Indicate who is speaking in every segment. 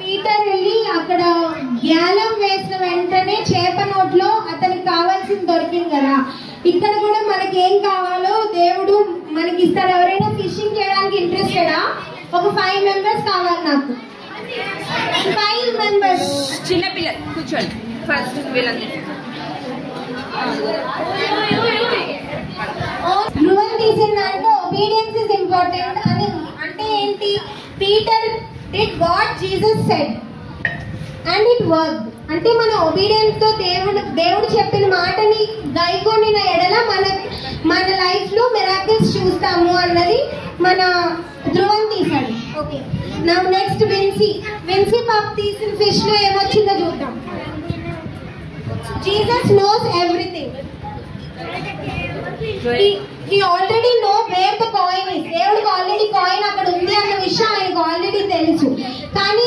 Speaker 1: Peter వెళ్ళి అక్కడ గ్యాలం వేసిన వెంటనే చేప నోట్లో అతనికి కావాల్సింది దొరికింది కదా. ఇక్కడ కూడా మనకి ఏం కావాలో దేవుడు మనకి ఇస్తారు. ఎవరైనా ఫిషింగ్ చేయడానికి ఇంట్రెస్టెడా? ఒక 5 మెంబర్స్ కావాలి నాకు. 5 మెంబర్స్.
Speaker 2: చిన్న పిల్లలు కూర్చోండి. ఫస్ట్ వీళ్ళందరూ
Speaker 1: ధ్రువం తీసిందంటే ఒబీడియన్స్ ఇస్ ఇంపార్టెంట్ అని. అంటే ఏంటి? Peter did what Jesus said and it work. అంటే మన ఒబీడియన్స్ తో దేవుడు చెప్పిన మాటని గైకొనిన ఎడల మన లైఫ్ లో మిరాకిల్స్ చూస్తాము అన్నది మన ధ్రువం తీశాడు. ఓకే, నా నెక్స్ట్ విన్సీ పాప తీసిన ఫిష్ లో ఏమొచ్చిందో చూద్దాం. Jesus knows everything. He already know where the coin is. దేవుడికి ఆల్రెడీ కాయిన్ అక్కడ ఉంది అన్న విషయం ఆయనకు ఆల్రెడీ తెలుసు. కానీ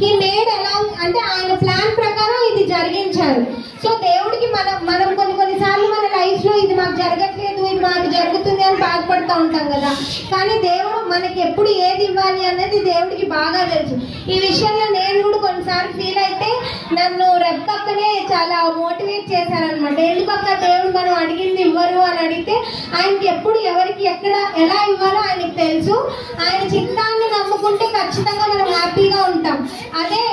Speaker 1: he made along అంటే ఆయన ప్లాన్ ప్రకారం ఇది జరిగించారు. సో దేవుడికి మనం కొన్నిసార్లు మన లైఫ్ లో ఇది మాకు జరగట్లేదు, ఇది మాకు జరుగుతుంది అని బాధపడుతూ ఉంటాం కదా. కానీ దేవుడు మనకి ఎప్పుడు ఏది ఇవ్వాలి అన్నది దేవుడికి బాగా తెలుసు. ఈ విషయంలో నేను కూడా కొన్నిసార్లు ఫీల్ అయితే నన్ను రెప్పక్కనే చాలా మోటివేట్ చేశారనమాట. ఎందుకక్క దేవుడు మనం అడిగింది ఇవ్వరు అని అడిగితే ఆయనకి ఎప్పుడు ఎవరికి ఎక్కడ ఎలా ఇవ్వాలో ఆయనకి తెలుసు. ఆయన చిత్తాన్ని నమ్ముకుంటే ఖచ్చితంగా మనం హ్యాపీగా ఉంటాం. అదే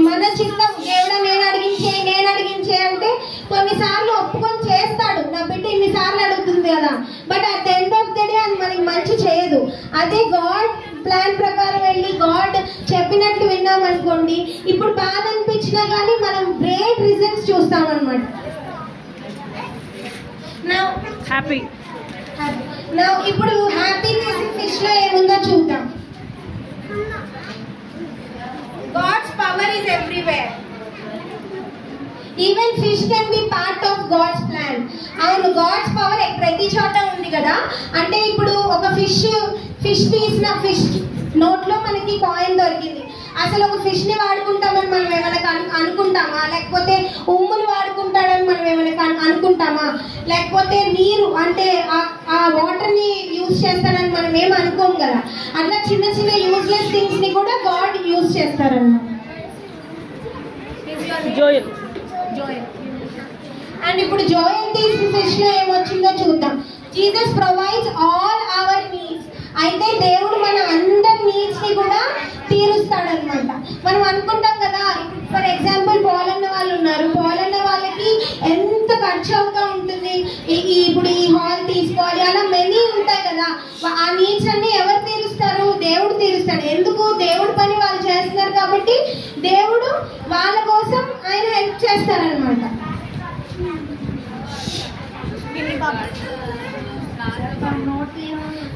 Speaker 1: మన చిత్తం దేవుడా నేను అడిగించే అంటే కొన్నిసార్లు ఒప్పుకొని చేస్తాడు. నా బిడ్డ ఇన్నిసార్లు అడుగుతుంది కదా, but at the end of the day అది మనకి మంచి చేయదు. అదే గాడ్ ప్లాన్ ప్రకారం వెళ్ళి గాడ్ చెప్పినట్టు విన్నాం అనుకోండి, ఇప్పుడు బాధ అనిపించినా కానీ మనం గ్రేట్ రిజల్ట్స్ చూస్తాం అనమాట. ఇప్పుడు హ్యాపీనెస్ ఫిష్ లో ఏముందో చూద్దాం. God's power is everywhere. Even fish can be part of God's plan. అవును, God's power ప్రతి చోట ఉంది కదా. అంటే ఇప్పుడు ఒక ఫిష్ తీసిన ఫిష్ నోట్లో మనకి కాయిన్ దొరికింది. అసలు ఒక ఫిష్ ని వాడుకుంటామని మనం ఏమైనా అనుకుంటామా? లేకపోతే ఉమ్ములు వాడుకుంటాడని మనం ఏమైనా అనుకుంటామా? లేకపోతే నీరు అంటే ఆ వాటర్ ని యూజ్ చేస్తానని మనం ఏం అనుకోం కదా. అట్లా చిన్న చిన్న యూజ్లెస్ థింగ్స్ ని కూడా గాడ్ యూజ్ చేస్తారన్నమాట. అండ్ ఇప్పుడు జోయల్ తీసిన ఫిష్ లో ఏమొచ్చిందో చూద్దాం. Jesus provides all our needs. అయితే దేవుడు మన అందరి నీడ్స్ ని కూడా తీరుస్తాడనమాట. మనం అనుకుంటాం కదా, ఫర్ ఎగ్జాంపుల్ పోలన్న వాళ్ళు ఉన్నారు. పోలన్న వాళ్ళకి ఎంత ఖర్చు అవుతూ ఉంటుంది, ఇప్పుడు ఈ హాల్ తీసుకోవాలి, అలా మెనీ ఉంటాయి కదా. ఆ నీడ్స్ అన్ని ఎవరు తీరుస్తారు? దేవుడు తీరుస్తాడు. ఎందుకు? దేవుడు పని వాళ్ళు చేస్తున్నారు కాబట్టి దేవుడు వాళ్ళ కోసం ఆయన హెల్ప్ చేస్తారనమాట.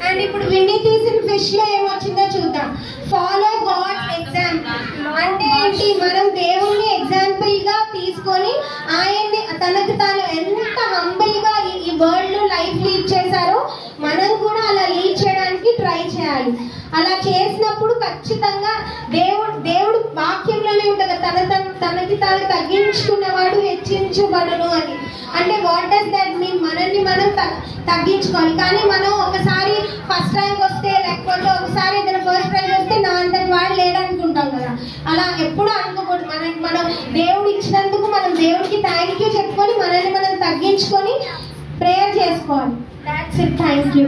Speaker 1: అండ్ ఇప్పుడు విని తీసిన ఫిష్ లో ఏమొచ్చిందో చూద్దాం. Follow God's example. అంటే ఏంటి? మనం దేవుణ్ణి ఎగ్జాంపుల్ గా తీసుకొని ఆయన్ని తనకు తాను ఎంత హంబుల్ గా ఈ వరల్డ్ లో లైఫ్ లీడ్ చేశారో మనం కూడా అలా లీడ్ చేయడానికి ట్రై చేయాలి. అలా చేసినప్పుడు ఖచ్చితంగా దేవుడు వాక్యంలోనే ఉంటుంది, తనకి తాను తగ్గించుకున్నవాడు హెచ్చించబడును అని. అంటే వాట్ డస్ దట్ మీన్? మనల్ని మనం తగ్గించుకోవాలి. కానీ మనం ఒకసారి ఫస్ట్ ర్యాంక్ వస్తే, లేకపోతే ఒకసారి ఏదైనా ఫస్ట్ ప్రైజ్ వస్తే నా అంతటి వాడు లేడనుకుంటాం కదా. అలా ఎప్పుడు అనుకోకూడదు. మనం దేవుడు ఇచ్చినందుకు మనం దేవుడికి థ్యాంక్ యూ చెప్పుకొని మనల్ని మనం తగ్గించుకొని ప్రేయర్ చేసుకోవాలి. That's it. Thank you.